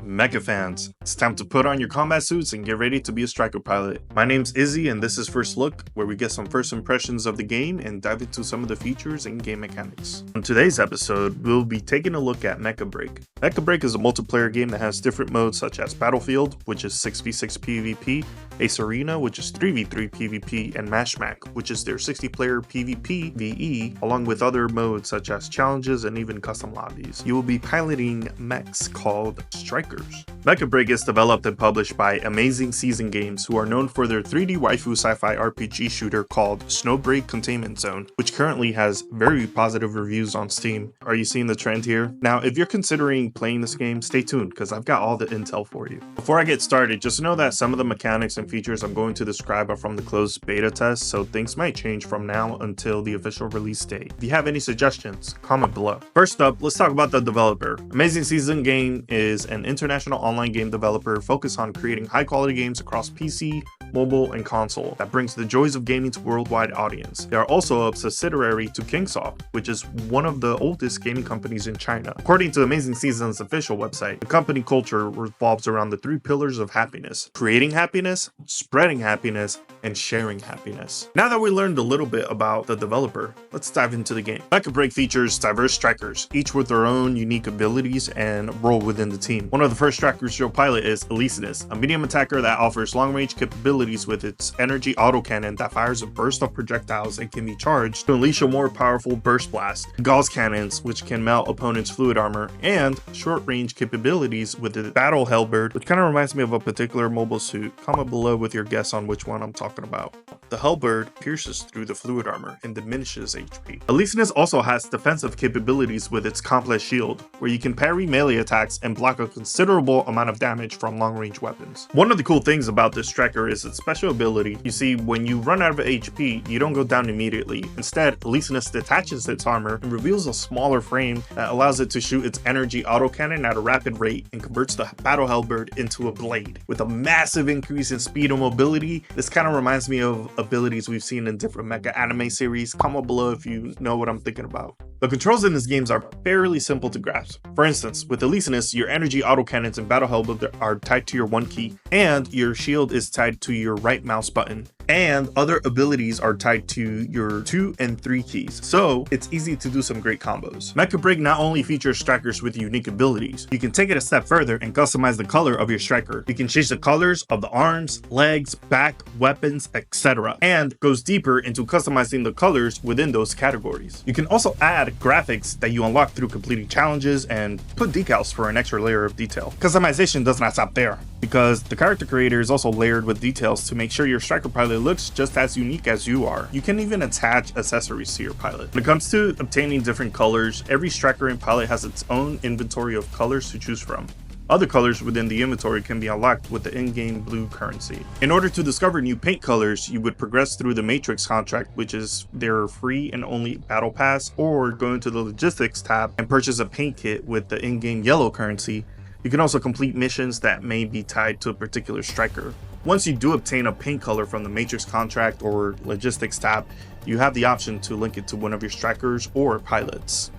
Mecha fans, it's time to put on your combat suits and get ready to be a striker pilot. My name's Izzy and this is First Look, where we get some first impressions of the game and dive into some of the features and game mechanics. On today's episode, we'll be taking a look at mechabreak. Mechabreak is a multiplayer game that has different modes such as Battlefield, which is 6v6 PvP, Ace Arena, which is 3v3 PvP, and mechabreak, which is their 60-player PvP VE, along with other modes such as challenges and even custom lobbies. You will be piloting mechs called strikers. Mechabreak is developed and published by Amazing Season Games, who are known for their 3D waifu sci-fi RPG shooter called Snowbreak Containment Zone, which currently has very positive reviews on Steam. Are you seeing the trend here? Now, if you're considering playing this game, stay tuned because I've got all the intel for you. Before I get started, just know that some of the mechanics and features I'm going to describe are from the closed beta test, so things might change from now until the official release date. If you have any suggestions, comment below. First up, let's talk about the developer. Amazing Season Game is an international online game developer focused on creating high-quality games across PC, mobile, and console that brings the joys of gaming to a worldwide audience. They are also a subsidiary to Kingsoft, which is one of the oldest gaming companies in China. According to Amazing Season's official website, the company culture revolves around the three pillars of happiness: creating happiness, spreading happiness, and sharing happiness. Now that we learned a little bit about the developer, let's dive into the game. Mechabreak features diverse strikers, each with their own unique abilities and role within the team. One of the first strikers you'll pilot is Elysinus, a medium attacker that offers long-range capabilities with its energy autocannon that fires a burst of projectiles and can be charged to unleash a more powerful burst blast, gauze cannons which can melt opponents' fluid armor, and short-range capabilities with the battle halberd, which kind of reminds me of a particular mobile suit. Comment below with your guess on which one I'm talking about. The halberd pierces through the fluid armor and diminishes HP. Elysinus also has defensive capabilities with its complex shield, where you can parry melee attacks and block a considerable amount of damage from long-range weapons. One of the cool things about this striker is its special ability. You see, when you run out of HP, you don't go down immediately. Instead, Elysinus detaches its armor and reveals a smaller frame that allows it to shoot its energy autocannon at a rapid rate and converts the battle halberd into a blade. With a massive increase in speed and mobility, this kind of reminds me of abilities we've seen in different mecha anime series. Comment below if you know what I'm thinking about. The controls in this game are fairly simple to grasp. For instance, with Elysinus, your energy autocannons and battle halberd are tied to your 1 key, and your shield is tied to your right mouse button, and other abilities are tied to your 2 and 3 keys, so it's easy to do some great combos. Mechabreak not only features strikers with unique abilities, you can take it a step further and customize the color of your striker. You can change the colors of the arms, legs, back, weapons, etc., and goes deeper into customizing the colors within those categories. You can also add graphics that you unlock through completing challenges and put decals for an extra layer of detail. Customization does not stop there, because the character creator is also layered with details to make sure your striker pilot looks just as unique as you are. You can even attach accessories to your pilot. When it comes to obtaining different colors, every striker and pilot has its own inventory of colors to choose from. Other colors within the inventory can be unlocked with the in-game blue currency. In order to discover new paint colors, you would progress through the Matrix contract, which is their free and only battle pass, or go into the logistics tab and purchase a paint kit with the in-game yellow currency. You can also complete missions that may be tied to a particular striker. Once you do obtain a paint color from the Matrix contract or logistics tab, you have the option to link it to one of your strikers or pilots.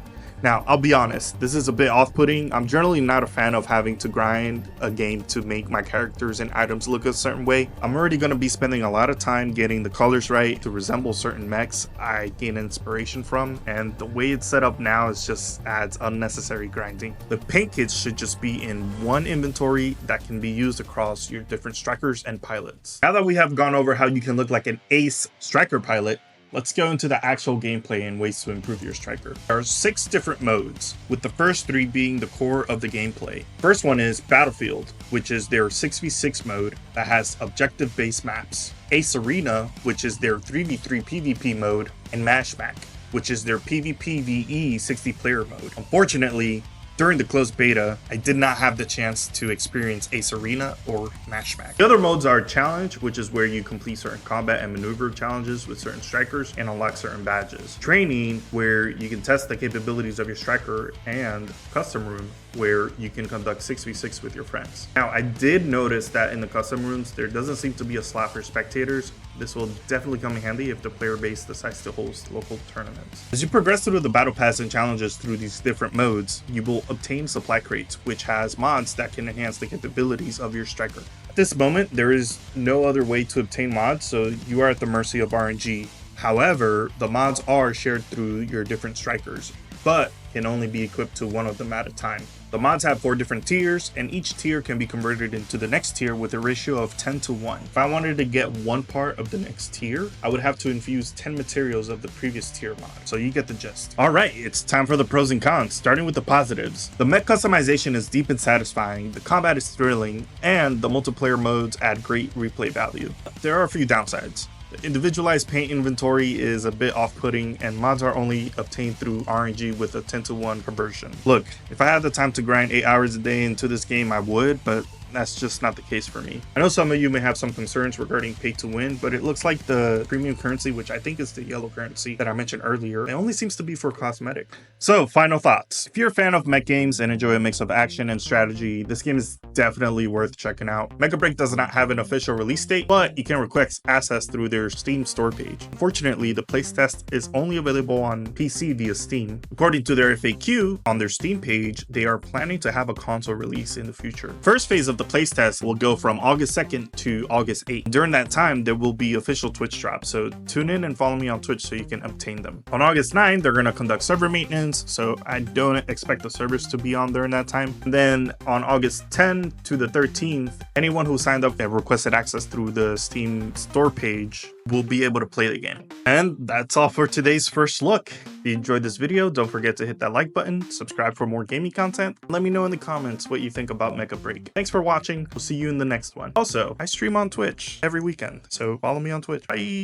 Now, I'll be honest, this is a bit off-putting. I'm generally not a fan of having to grind a game to make my characters and items look a certain way. I'm already going to be spending a lot of time getting the colors right to resemble certain mechs I gain inspiration from, and the way it's set up now is just adds unnecessary grinding. The paint kits should just be in one inventory that can be used across your different strikers and pilots. Now that we have gone over how you can look like an ace striker pilot, let's go into the actual gameplay and ways to improve your striker. There are 6 different modes, with the first 3 being the core of the gameplay. First one is Battlefield, which is their 6v6 mode that has objective-based maps. Ace Arena, which is their 3v3 PvP mode, and mechabreak, which is their PvP VE 60-player mode. Unfortunately, during the closed beta, I did not have the chance to experience Ace Arena or mechabreak. The other modes are Challenge, which is where you complete certain combat and maneuver challenges with certain strikers and unlock certain badges. Training, where you can test the capabilities of your striker, and Custom Room, where you can conduct 6v6 with your friends. Now, I did notice that in the custom rooms, there doesn't seem to be a slot for spectators. This will definitely come in handy if the player base decides to host local tournaments. As you progress through the battle pass and challenges through these different modes, you will obtain supply crates, which has mods that can enhance the capabilities of your striker. At this moment, there is no other way to obtain mods, so you are at the mercy of RNG. However, the mods are shared through your different strikers, but can only be equipped to one of them at a time. The mods have 4 different tiers, and each tier can be converted into the next tier with a ratio of 10 to 1. If I wanted to get one part of the next tier, I would have to infuse 10 materials of the previous tier mod, so you get the gist. Alright, it's time for the pros and cons, starting with the positives. The mech customization is deep and satisfying, the combat is thrilling, and the multiplayer modes add great replay value. There are a few downsides. The individualized paint inventory is a bit off-putting, and mods are only obtained through RNG with a 10 to 1 conversion. Look, if I had the time to grind 8 hours a day into this game, I would, but that's just not the case for me. I know some of you may have some concerns regarding pay to win, but it looks like the premium currency, which I think is the yellow currency that I mentioned earlier, it only seems to be for cosmetic. So, final thoughts. If you're a fan of mech games and enjoy a mix of action and strategy, this game is definitely worth checking out. Mechabreak does not have an official release date, but you can request access through their Steam store page. Unfortunately, the playtest is only available on PC via Steam. According to their FAQ on their Steam page, they are planning to have a console release in the future. First phase of the playtest will go from August 2nd to August 8th. During that time, there will be official Twitch drops, so tune in and follow me on Twitch so you can obtain them. On August 9th, they're going to conduct server maintenance, so I don't expect the servers to be on during that time. And then on August 10th to the 13th, anyone who signed up and requested access through the Steam store page will be able to play the game. And that's all for today's first look. If you enjoyed this video, don't forget to hit that like button, subscribe for more gaming content, and let me know in the comments what you think about Mechabreak. Thanks for watching. We'll see you in the next one. Also, I stream on Twitch every weekend, so follow me on Twitch. Bye!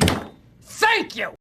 Thank you!